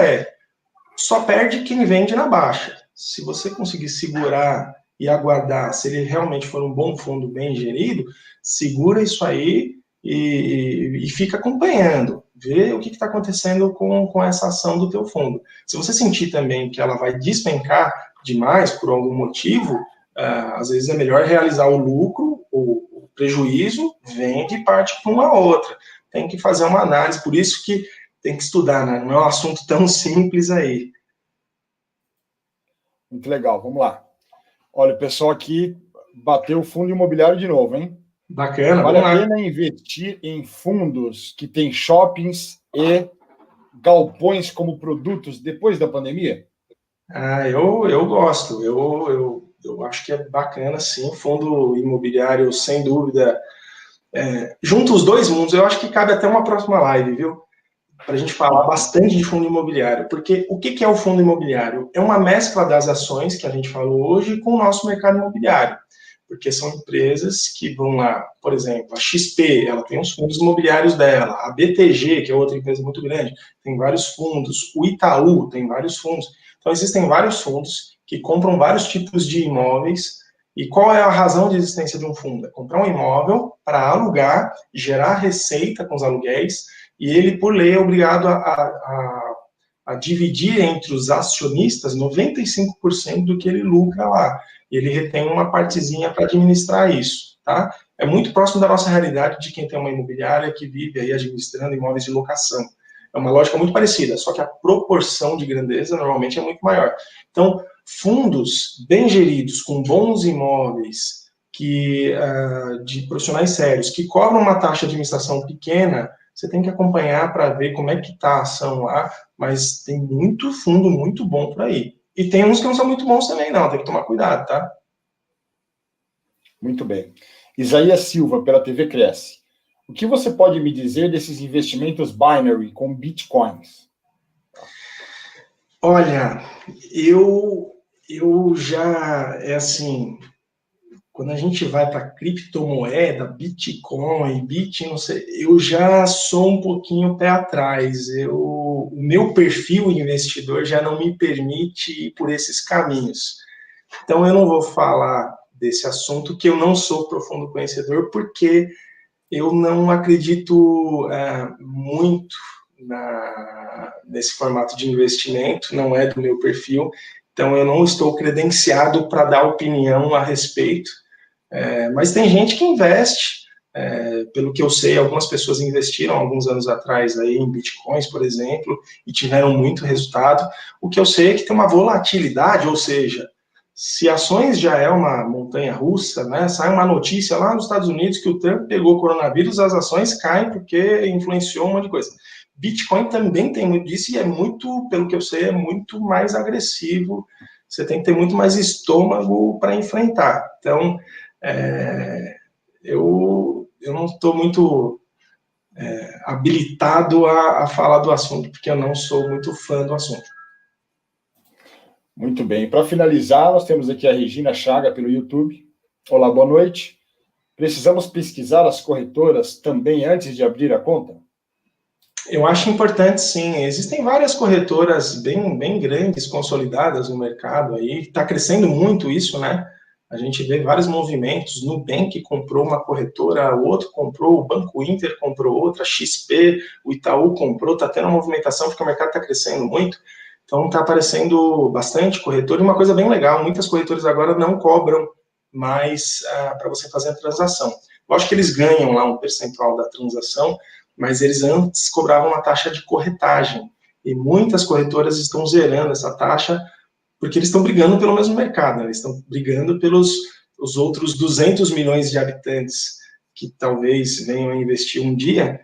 só perde quem vende na baixa. Se você conseguir segurar e aguardar, se ele realmente for um bom fundo bem gerido, segura isso aí e fica acompanhando, vê o que está acontecendo com essa ação do teu fundo. Se você sentir também que ela vai despencar demais por algum motivo, às vezes é melhor realizar o lucro, o prejuízo, vende e parte para uma outra. Tem que fazer uma análise, por isso que tem que estudar, né? Não é um assunto tão simples aí. Muito legal, vamos lá. Olha, o pessoal aqui bateu o fundo imobiliário de novo, hein? Bacana, vale vamos lá. a pena investir em fundos que têm shoppings e galpões como produtos depois da pandemia? Eu gosto. Eu acho que é bacana, sim. Fundo imobiliário, sem dúvida. Junto os dois mundos, eu acho que cabe até uma próxima live, viu? Para a gente falar bastante de fundo imobiliário. Porque o que é o fundo imobiliário? É uma mescla das ações que a gente falou hoje com o nosso mercado imobiliário. Porque são empresas que vão lá, por exemplo, a XP, ela tem os fundos imobiliários dela, a BTG, que é outra empresa muito grande, tem vários fundos, o Itaú tem vários fundos. Então, existem vários fundos que compram vários tipos de imóveis. E qual é a razão de existência de um fundo? É comprar um imóvel para alugar, gerar receita com os aluguéis, e ele, por lei, é obrigado a dividir entre os acionistas 95% do que ele lucra lá. E ele retém uma partezinha para administrar isso, tá? É muito próximo da nossa realidade de quem tem uma imobiliária que vive aí administrando imóveis de locação. É uma lógica muito parecida, só que a proporção de grandeza normalmente é muito maior. Então, fundos bem geridos, com bons imóveis, de profissionais sérios, que cobram uma taxa de administração pequena, você tem que acompanhar para ver como é que está a ação lá, mas tem muito fundo muito bom por aí. E tem uns que não são muito bons também, não, tem que tomar cuidado, tá? Muito bem. Isaías Silva, pela TV Cresce. O que você pode me dizer desses investimentos binary com bitcoins? Olha, eu já, quando a gente vai para criptomoeda, Bitcoin, não sei, eu já sou um pouquinho pé atrás. O meu perfil investidor já não me permite ir por esses caminhos. Então, eu não vou falar desse assunto, que eu não sou profundo conhecedor, porque eu não acredito muito nesse formato de investimento, não é do meu perfil. Então, eu não estou credenciado para dar opinião a respeito. Mas tem gente que investe, pelo que eu sei, algumas pessoas investiram alguns anos atrás aí em bitcoins, por exemplo, e tiveram muito resultado. O que eu sei é que tem uma volatilidade, ou seja, se ações já é uma montanha-russa, né, sai uma notícia lá nos Estados Unidos que o Trump pegou o coronavírus, as ações caem porque influenciou um monte de coisa. Bitcoin também tem muito disso e é muito, pelo que eu sei, é muito mais agressivo. Você tem que ter muito mais estômago para enfrentar. Então, eu não estou muito habilitado a falar do assunto, porque eu não sou muito fã do assunto. Muito bem. Para finalizar, nós temos aqui a Regina Chaga pelo YouTube. Olá, boa noite. Precisamos pesquisar as corretoras também antes de abrir a conta? Eu acho importante, sim. Existem várias corretoras bem grandes, consolidadas no mercado aí. Está crescendo muito isso, né? A gente vê vários movimentos. Nubank comprou uma corretora, o outro comprou, o Banco Inter comprou outra, a XP, o Itaú comprou. Está tendo uma movimentação porque o mercado está crescendo muito. Então, está aparecendo bastante corretora. E uma coisa bem legal, muitas corretoras agora não cobram mais para você fazer a transação. Lógico que eles ganham lá um percentual da transação, mas eles antes cobravam uma taxa de corretagem. E muitas corretoras estão zerando essa taxa porque eles estão brigando pelo mesmo mercado, né? Eles estão brigando pelos os outros 200 milhões de habitantes que talvez venham a investir um dia.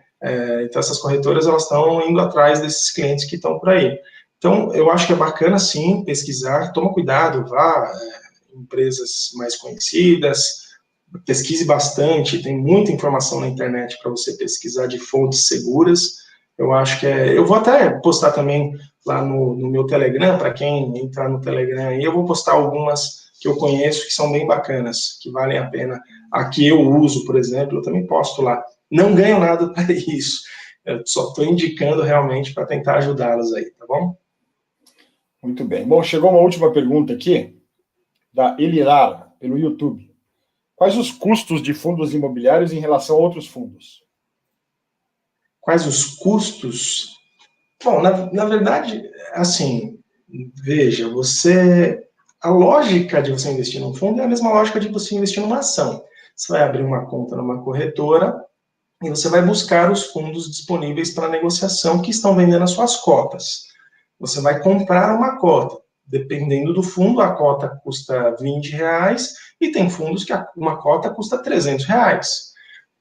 Então, essas corretoras elas estão indo atrás desses clientes que estão por aí. Então, eu acho que é bacana, sim, pesquisar. Toma cuidado, vá em empresas mais conhecidas, pesquise bastante, tem muita informação na internet para você pesquisar de fontes seguras. Eu acho que eu vou até postar também lá no meu Telegram, para quem entrar no Telegram aí, eu vou postar algumas que eu conheço que são bem bacanas, que valem a pena. A que eu uso, por exemplo, eu também posto lá. Não ganho nada para isso. Eu só estou indicando realmente para tentar ajudá-los aí, tá bom? Muito bem. Bom, chegou uma última pergunta aqui, da Elirara, pelo YouTube. Quais os custos de fundos imobiliários em relação a outros fundos? Quais os custos? Bom, na verdade, assim, veja, a lógica de você investir num fundo é a mesma lógica de você investir numa ação. Você vai abrir uma conta numa corretora e você vai buscar os fundos disponíveis para negociação que estão vendendo as suas cotas. Você vai comprar uma cota. Dependendo do fundo, a cota custa R$20 e tem fundos que uma cota custa R$300.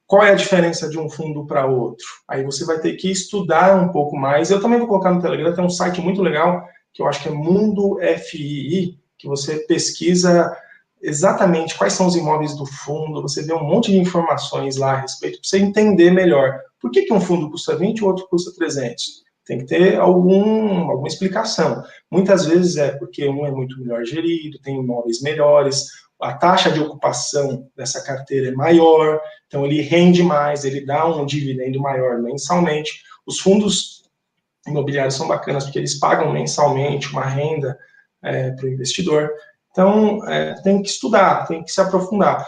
Qual é a diferença de um fundo para outro? Aí você vai ter que estudar um pouco mais. Eu também vou colocar no Telegram, tem um site muito legal, que eu acho que é Mundo FII, que você pesquisa exatamente quais são os imóveis do fundo, você vê um monte de informações lá a respeito, para você entender melhor. Por que um fundo custa 20 e o outro custa 300? Tem que ter alguma explicação. Muitas vezes é porque um é muito melhor gerido, tem imóveis melhores, a taxa de ocupação dessa carteira é maior, então ele rende mais, ele dá um dividendo maior mensalmente. Os fundos imobiliários são bacanas porque eles pagam mensalmente uma renda para o investidor. Então, tem que estudar, tem que se aprofundar.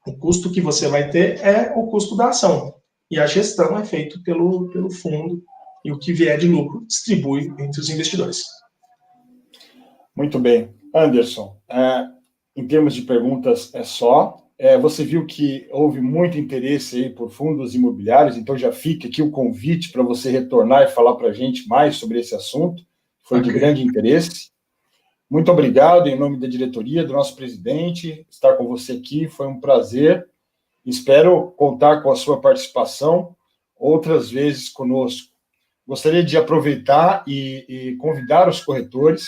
O custo que você vai ter é o custo da ação. E a gestão é feita pelo fundo, e o que vier de lucro distribui entre os investidores. Muito bem. Anderson, em termos de perguntas, você viu que houve muito interesse aí por fundos imobiliários, então já fica aqui o convite para você retornar e falar para a gente mais sobre esse assunto. Foi de grande interesse. Muito obrigado, em nome da diretoria, do nosso presidente, estar com você aqui, foi um prazer. Espero contar com a sua participação outras vezes conosco. Gostaria de aproveitar e convidar os corretores.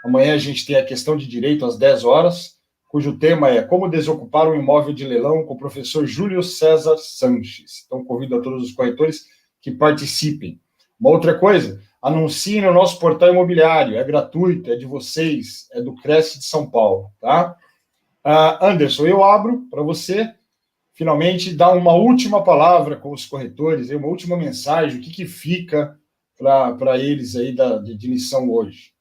Amanhã a gente tem a questão de direito às 10 horas, cujo tema é Como Desocupar um Imóvel de Leilão, com o professor Júlio César Sanches. Então, convido a todos os corretores que participem. Uma outra coisa, anunciem no nosso portal imobiliário, é gratuito, é de vocês, é do Cresce de São Paulo, tá? Anderson, eu abro para você, finalmente, dar uma última palavra com os corretores, uma última mensagem, o que fica para eles aí de lição hoje?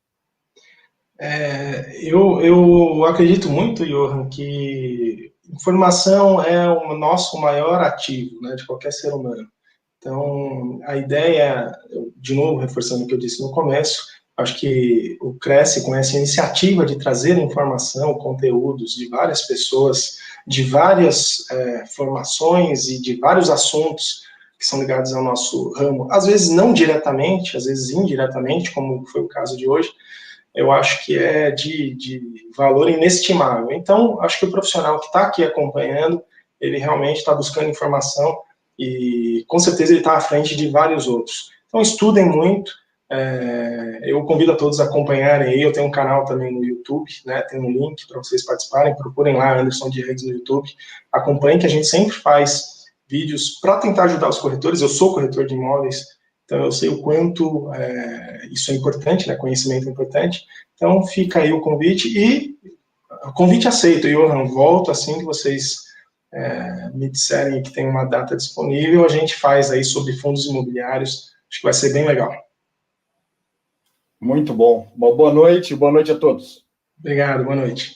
Eu acredito muito, Johan, que informação é o nosso maior ativo, né, de qualquer ser humano. Então, a ideia, de novo, reforçando o que eu disse no começo, acho que o Cresce, com essa iniciativa de trazer informação, conteúdos de várias pessoas, de várias formações e de vários assuntos que são ligados ao nosso ramo, às vezes não diretamente, às vezes indiretamente, como foi o caso de hoje, eu acho que é de valor inestimável. Então, acho que o profissional que está aqui acompanhando, ele realmente está buscando informação e, com certeza, ele está à frente de vários outros. Então, estudem muito. Eu convido a todos a acompanharem aí. Eu tenho um canal também no YouTube, né? Tem um link para vocês participarem. Procurem lá, Anderson Diegues no YouTube. Acompanhem, que a gente sempre faz vídeos para tentar ajudar os corretores. Eu sou corretor de imóveis, então eu sei o quanto isso é importante, né? Conhecimento é importante. Então, fica aí o convite. E o convite aceito, Johan. Volto assim que vocês me disserem que tem uma data disponível, a gente faz aí sobre fundos imobiliários. Acho que vai ser bem legal. Muito bom. Uma boa noite a todos. Obrigado, boa noite.